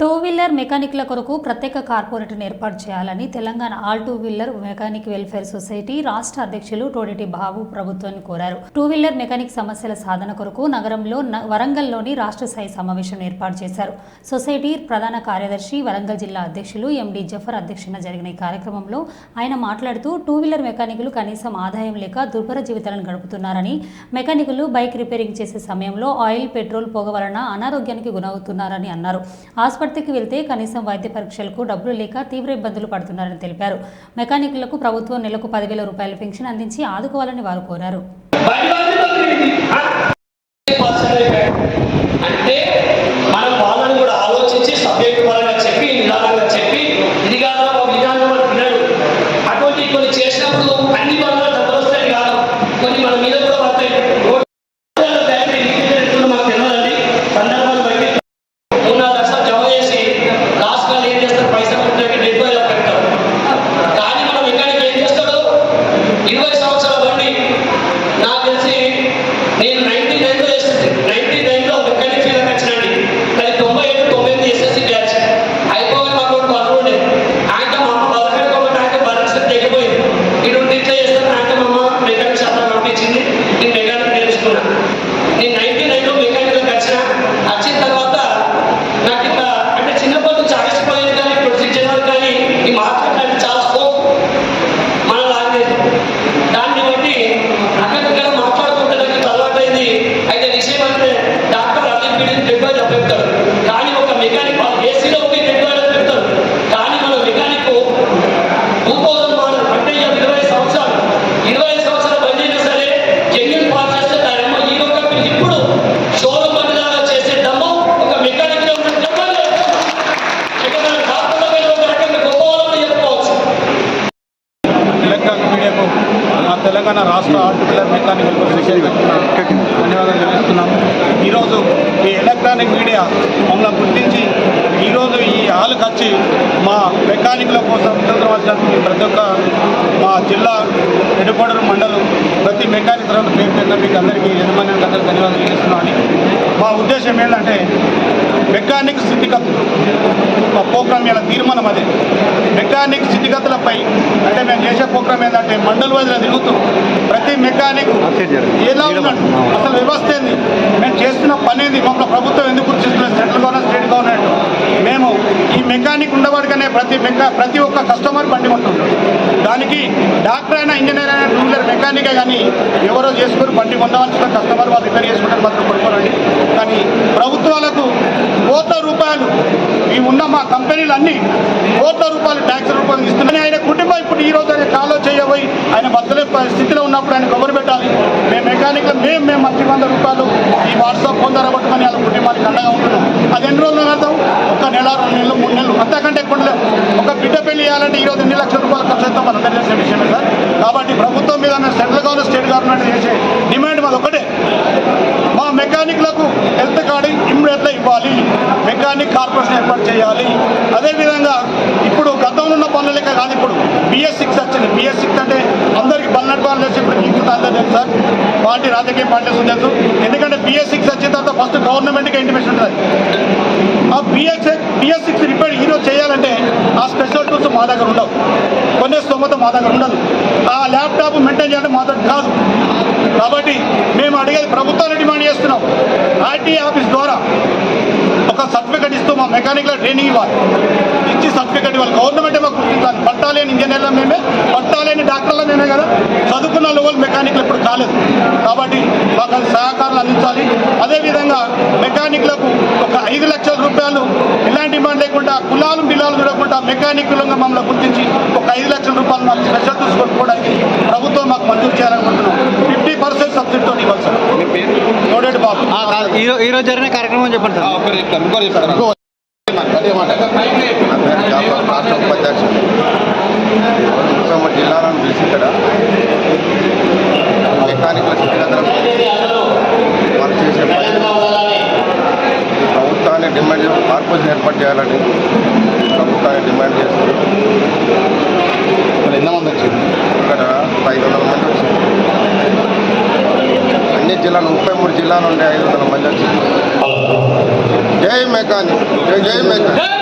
Two wheeler మెకానిక్ల కొరకు ప్రత్యేక కార్పొరేటర్ను ఏర్పాటు చేయాలని Telangana all two wheeler mechanic welfare society రాష్ట్ర అధ్యక్షులు తోడేటి బాబు ప్రభుత్వాన్ని కోరారు. టూ వీలర్ మెకానిక్ సమస్యల సాధన కొరకు నగరంలో వరంగల్లోని రాష్ట్ర స్థాయి సమావేశం ఏర్పాటు చేశారు. సొసైటీ ప్రధాన కార్యదర్శి వరంగల్ జిల్లా అధ్యక్షులు ఎండి జఫర్ అధ్యక్షతన జరిగిన ఈ కార్యక్రమంలో ఆయన మాట్లాడుతూ టూ వీలర్ మెకానికులు కనీసం ఆదాయం లేక దుర్భర జీవితాలను గడుపుతున్నారని, మెకానికులు బైక్ రిపేరింగ్ చేసే సమయంలో ఆయిల్, పెట్రోల్ పొగ వలన అనారోగ్యానికి గురవుతున్నారని అన్నారు. ఆసుపత్రికి వెళ్తే కనీసం వైద్య పరీక్షలకు డబ్బులు లేక తీవ్ర ఇబ్బందులు పడుతున్నారని తెలిపారు. మెకానికులకు ప్రభుత్వం నెలకు 10,000 రూపాయల పెన్షన్ అందించి ఆదుకోవాలని వారు కోరారు. తెలంగాణ రాష్ట్ర ఆల్ టూ వీలర్ మెకానిక్ ధన్యవాదాలు తెలుస్తున్నాము. ఈరోజు ఈ ఎలక్ట్రానిక్ మీడియా మమ్మల్ని గుర్తించి ఈరోజు ఈ హాల్కి వచ్చి మా మెకానిక్ల కోసం వచ్చినటువంటి ప్రతి ఒక్క మా జిల్లా ఎడుపడరు మండలం ప్రతి మెకానిక్ తరఫున పేరు మీకు అందరికీ యజమానికి అందరికీ ధన్యవాదాలు తెలుస్తున్నామని. మా ఉద్దేశం ఏంటంటే మెకానిక్ స్థితిగతులు మా ప్రోగ్రామ్ ఇలా తీర్మానం అదే. మెకానిక్ స్థితిగతులపై అంటే మేము చేసే ప్రోగ్రామ్ ఏంటంటే మండల వైద్యులు తిరుగుతూ ప్రతి మెకానిక్ ఎలా ఉన్నాడు, అసలు వ్యవస్థ ఏంది, మేము చేస్తున్న పని ఏంది, మమ్మల్ని ప్రభుత్వం ఎందుకు గుర్తిస్తుంది, సెంట్రల్ గవర్నమెంట్, స్టేట్ గవర్నమెంట్. మేము ఈ మెకానిక్ ఉండవాడికనే ప్రతి ఒక్క కస్టమర్ బండి కొంటుంటాడు. దానికి డాక్టర్ అయినా, ఇంజనీర్ అయినా, టూ వీలర్ మెకానికే కానీ ఎవరో చేసుకుని బండి కొండవలసిన కస్టమర్ వాళ్ళు రిపేర్ చేసుకుంటారు, మాత్రం కొనుక్కోరండి. కానీ ప్రభుత్వాలకు కోట్ల రూపాయలు ఈ ఉన్న మా కంపెనీలు అన్నీ కోట్ల రూపాయలు ట్యాక్స్ రూపాయలు ఇస్తున్నాయి. ఆయన కుటుంబం ఇప్పుడు ఈ రోజు ఆయన కాలో చేయబోయి ఆయన బతలే స్థితిలో ఉన్నప్పుడు ఆయన కబురు పెట్టాలి. మేము మెకానిక్లు మేము మంచి 100 రూపాయలు ఈ వాట్సాప్ ఫోన్ ధర పట్టుకొని వాళ్ళ కుటుంబానికి అండగా ఉంటున్నాం. అది ఎన్ని రోజులు కడతాం? 1 నెల, 2 నెలలు, 3 నెలలు, అంతకంటే ఎక్కువ లేవు. ఒక బిడ్డ పెళ్లి చేయాలంటే ఈరోజు 2 లక్షల రూపాయలు ఖర్చు అవుతాం, మన అందరూ చేసే విషయమే సార్. కాబట్టి ప్రభుత్వం మీద సెంట్రల్ గవర్నమెంట్, స్టేట్ గవర్నమెంట్ చేసే డిమాండ్ మాది ఒకటే, మా మెకానిక్లకు హెల్త్ కార్డు ఇమ్మీడియట్గా ఇవ్వాలి, మెకానిక్ కార్పొరేషన్ ఏర్పాటు చేయాలి. అదేవిధంగా ఇప్పుడు గతంలో ఉన్న పనుల లెక్క కాదు, ఇప్పుడు BS6 వచ్చింది. BS6 అంటే అందరికీ పన్నెండు పనులు వేసి ఇప్పుడు మీకు అందరూ తెలుసు సార్, పార్టీ రాజకీయ పార్టీస్ తెలుసు. ఎందుకంటే BS6 వచ్చిన తర్వాత ఫస్ట్ గవర్నమెంట్గా ఇంటిమేషన్ ఉంటుంది. ఆ BS6 రిపేర్ ఈరోజు చేయాలంటే ఆ స్పెషల్ టూల్స్ మా దగ్గర ఉండవు, కొన్ని స్తోమత మా దగ్గర ఉండదు. ఆ ల్యాప్టాప్ మెయింటైన్ చేయడం మా దగ్గర కాదు. కాబట్టి మేము అడిగేది ప్రభుత్వాన్ని డిమాండ్ చేస్తున్నాం, RTI ఆఫీస్ ద్వారా ఒక సర్టిఫికేట్ ఇస్తూ మా మెకానిక్ల ట్రైనింగ్ ఇవ్వాలి, ఇచ్చి సర్టిఫికేట్ ఇవ్వాలి. గవర్నమెంటే మాకు గుర్తించాలి. పట్టాలేని ఇంజనీర్ల మేమే, పట్టాలేని డాక్టర్ల మేమే కదా, చదువుకున్న లెవెల్ మెకానిక్లు ఇప్పుడు కాలేదు. కాబట్టి మాకు అది సహకారాలు అందించాలి. అదేవిధంగా మెకానిక్లకు ఒక 5 లక్షల రూపాయలు ఎలాంటి డిమాండ్ లేకుండా, కులాలు బిల్లాలు చూడకుండా మెకానిక్లుగా మమ్మల్ని గుర్తించి ఒక 5 లక్షల రూపాయలు మాకు స్పెషల్ చూసుకోవడానికి ప్రభుత్వం మాకు మంజూరు చేయాలనుకుంటున్నాం. 50% సబ్సిడీతో ఇవ్వాలి సార్. తోడేటి బాబు. ఈరోజు జరిగిన కార్యక్రమం చెప్పండి సార్. రాష్ట్ర ఉపాధ్యక్షుడు జిల్లాలను పిలిచి ఇక్కడ మెకానిక్ల స్థితిగతులను వారు చేసే పని ప్రభుత్వాన్ని డిమాండ్ కార్పొరేషన్ ఏర్పాటు చేయాలని ప్రభుత్వాన్ని డిమాండ్ చేస్తున్నారు. ఎంతమంది వచ్చింది? ఇక్కడ 500 మంది వచ్చింది. అన్ని జిల్లాలు 33 జిల్లాల నుండి 500 మంది వచ్చింది. జై మెకానిక్ జై మెకానిక్